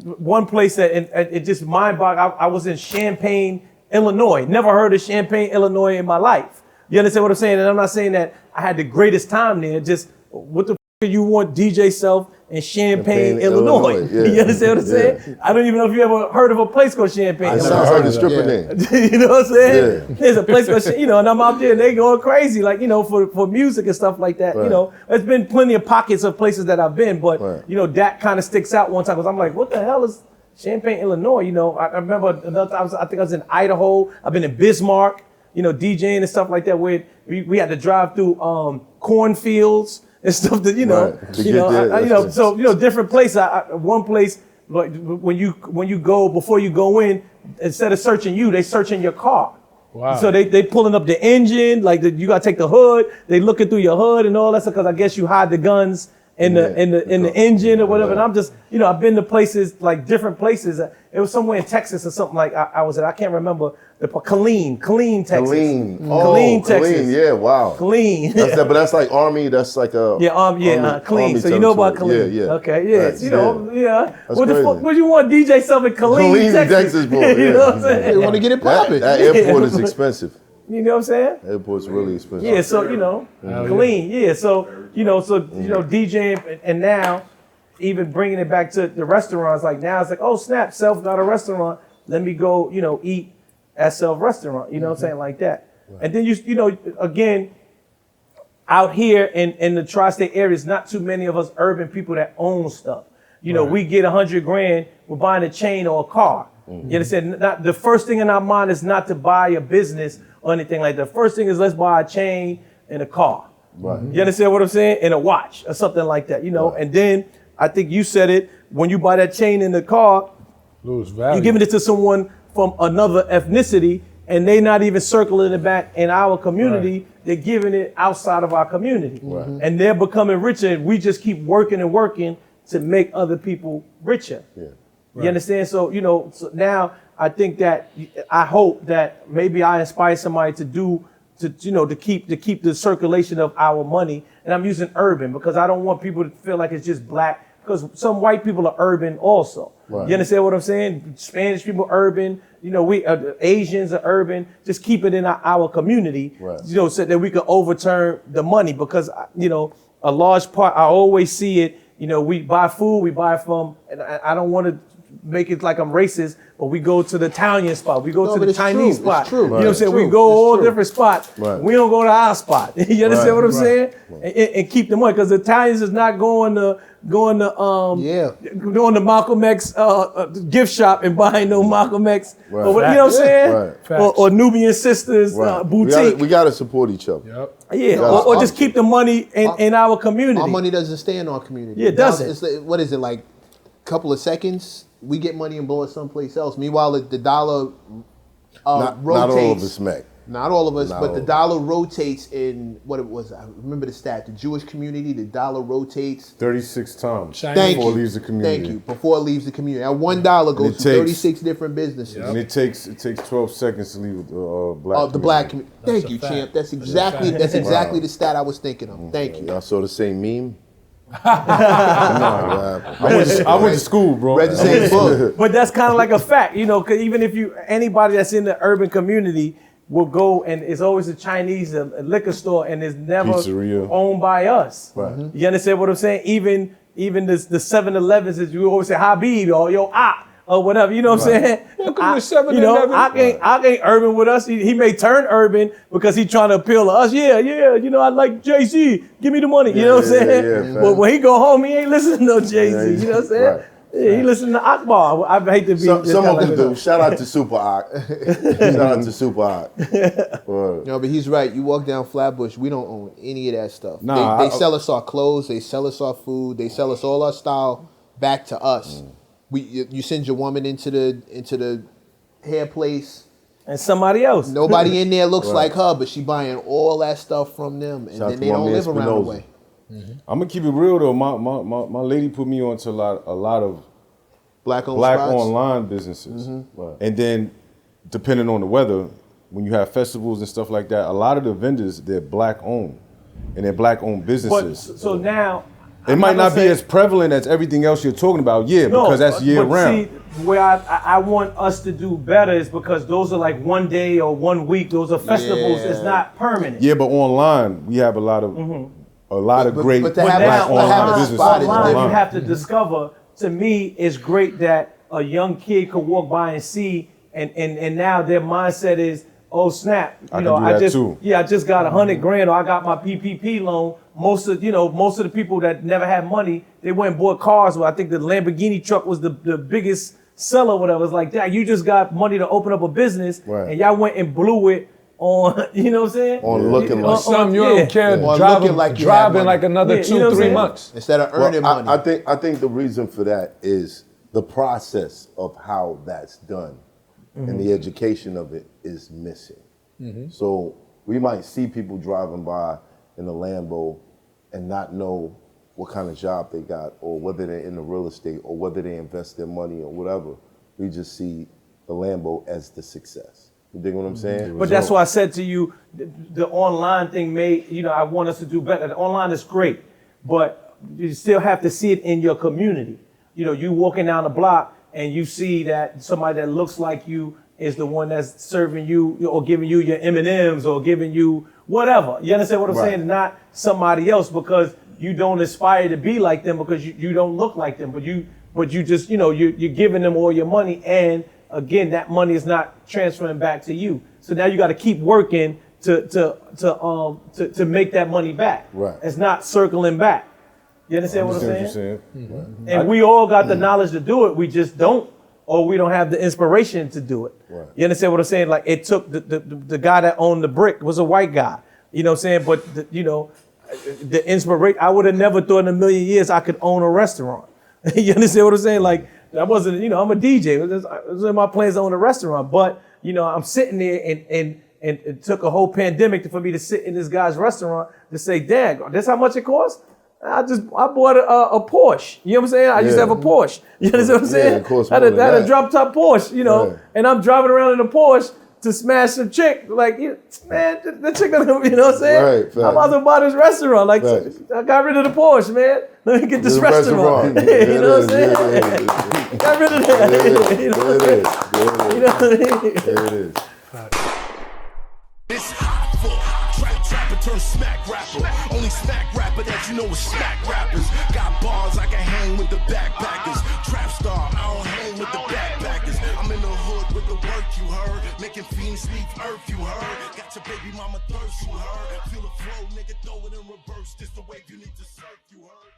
one place that and it just mind-boggling. I was in Champaign, Illinois. Never heard of Champaign, Illinois in my life. You understand what I'm saying? And I'm not saying that I had the greatest time there. Just what the you want DJ Self in Champaign, Illinois. Yeah. You understand what I'm saying? Yeah. I don't even know if you ever heard of a place called Champaign. I never heard the stripper name. You know what I'm saying? Yeah. There's a place called, and I'm out there and they going crazy, like, for music and stuff like that. Right. There's been plenty of pockets of places that I've been, but, that kind of sticks out one time because I'm like, what the hell is Champaign, Illinois? I remember another time, I think I was in Idaho. I've been in Bismarck, DJing and stuff like that where we had to drive through cornfields and stuff that different places. One place, like when you go before you go in, instead of searching you, they searching your car. Wow. So they pulling up the engine, like you gotta take the hood. They looking through your hood and all that stuff because I guess you hide the guns in the engine or whatever. And I'm just I've been to places like different places. It was somewhere in Texas or something like I was at. I can't remember. Killeen, Texas. Killeen, Texas. Yeah, wow. Killeen. But that's like Army. That's like a Killeen. So you know about Killeen. Yeah. Okay, yeah. That's What the fuck? What you want DJ Self in Killeen, Texas? Boy. You know what I'm saying? They want to get it popping. That airport is expensive. You know what I'm saying? Airport's really expensive. Yeah, so Killeen. Yeah, so DJing and now even bringing it back to the restaurants. Like now it's like, oh snap, Self got a restaurant. Let me go, eat at Self restaurant. You know what I'm saying, like that. Right. And then again, out here in the tri-state areas, not too many of us urban people that own stuff. We get $100 grand, we're buying a chain or a car. Mm-hmm. You understand? Not the first thing in our mind is not to buy a business or anything like that. The first thing is let's buy a chain and a car. Right. You understand what I'm saying? And a watch or something like that. Right. And then I think you said it, when you buy that chain in the car, lose value. You're giving it to someone from another ethnicity and they not even circling it back in our community. Right. They're giving it outside of our community. Right. And they're becoming richer. We just keep working and working to make other people richer. Yeah. Right. You understand? So, so now I think that I hope that maybe I inspire somebody to keep the circulation of our money. And I'm using urban because I don't want people to feel like it's just black, because some white people are urban also. Right. You understand what I'm saying? Spanish people are urban. We Asians are urban. Just keep it in our community. Right. So that we can overturn the money, because a large part, I always see it. We buy food, we buy from, and I don't want to make it like I'm racist, but we go to the Italian spot, we go to the Chinese spot. It's true. You know what I'm saying? We go all different spots. Right. We don't go to our spot. You understand what I'm saying? Right. And keep the money, because the Italians is not going to Malcolm X gift shop and buying no Malcolm X. Right. Or, you know what I'm saying? Right. Or Nubian Sisters boutique. We got to support each other. Yep. Yeah, or just keep the money in our community. Our money doesn't stay in our community. Yeah, it doesn't. It's like, what is it, like a couple of seconds? We get money and blow it someplace else. Meanwhile, the dollar rotates. Not all of us, Mac. Not all of us, but the dollar rotates in, what it was, I remember the stat, the Jewish community, the dollar rotates 36 times before it leaves the community. Thank you. Before it leaves the community. Now $1 goes to 36 different businesses. Yep. And it takes 12 seconds to leave the black community. Thank you, champ. That's exactly the stat I was thinking of. Thank you. Y'all saw the same meme? I went to school, bro. Read the same book. But that's kind of like a fact, because even if anybody that's in the urban community will go, and it's always a Chinese liquor store, and it's never Pizzeria. Owned by us. Right. Mm-hmm. You understand what I'm saying? Even the 7-Elevens, is you always say Habib or yo or whatever. You know what I'm saying? Welcome to 7-Eleven. I ain't urban with us. He may turn urban because he's trying to appeal to us. Yeah. I like Jay-Z. Give me the money. You know what I'm saying? But when he go home, he ain't listening to no Jay-Z. You know what I'm saying? Right. Yeah, he listening to Akbar. I hate to be. Some of them do. Shout out to Super Ak. Shout out to Super Ak. No, but he's right. You walk down Flatbush, we don't own any of that stuff. Nah, they sell us our clothes. They sell us our food. They sell us all our style back to us. You send your woman into the hair place, and somebody else. Nobody in there looks like her, but she buying all that stuff from them, and then they don't live around the way. Mm-hmm. I'm gonna keep it real though. My lady put me onto a lot of black online businesses, and then depending on the weather, when you have festivals and stuff like that, a lot of the vendors, they're black owned, and they're black owned businesses. So now, It might not be as prevalent as everything else you're talking about, because that's year round. See, where I want us to do better is because those are like 1 day or 1 week. Those are festivals. It's not permanent. Yeah, but online we have a lot of great but to have online businesses. Online, you have to discover. To me, it's great that a young kid could walk by and see, and now their mindset is, oh snap, I just got $100,000, or I got my PPP loan. Most of the people that never had money, they went and bought cars. Well, I think the Lamborghini truck was the biggest seller, whatever. It's like, you just got money to open up a business, and y'all went and blew it on, you know what I'm saying? On looking like some you don't care, driving like another 2-3 months. Instead of earning money. I think the reason for that is the process of how that's done and the education of it is missing. So we might see people driving by in a Lambo and not know what kind of job they got, or whether they're in the real estate, or whether they invest their money or whatever. We just see the Lambo as the success. You dig what I'm saying? But that's why I said to you, the online thing I want us to do better. The online is great, but you still have to see it in your community. You walking down the block and you see that somebody that looks like you is the one that's serving you or giving you your M&Ms or giving you whatever. You understand what I'm saying? Not somebody else, because you don't aspire to be like them, because you don't look like them, but you just, you're giving them all your money, and again, that money is not transferring back to you. So now you got to keep working to make that money back. Right. It's not circling back. You understand what I'm saying? What you're saying. And we all got the knowledge to do it. We just don't, or we don't have the inspiration to do it. Right. You understand what I'm saying? Like, it took the guy that owned the brick was a white guy. You know what I'm saying? But the inspiration, I would have never thought in a million years I could own a restaurant. You understand what I'm saying? Like, I wasn't, I'm a DJ. It was in my plans to own a restaurant. But, I'm sitting there and it took a whole pandemic for me to sit in this guy's restaurant to say, dang, this how much it costs? I bought a Porsche. You know what I'm saying? I used to have a Porsche. You understand what I'm saying? Of course, I had a drop top Porsche, and I'm driving around in a Porsche to smash some chick. Like, man, the chick, you know what I'm saying? Right, I'm about to buy this restaurant. Like, I got rid of the Porsche, man. Let me get this restaurant. You know what I'm saying? Got rid of that. You know what I'm saying? There it is. It's hot for trapper turn smack rapper. Only smack rapper that you know is smack rappers. Got bars I can hang with the backpackers. Trap star, I don't hang with the backpackers. I'm in the hood with the work you heard. Making fiends leave earth you heard. Got your baby mama thirst you heard. Feel the flow, nigga, throw it in reverse. This the wave you need to surf you heard.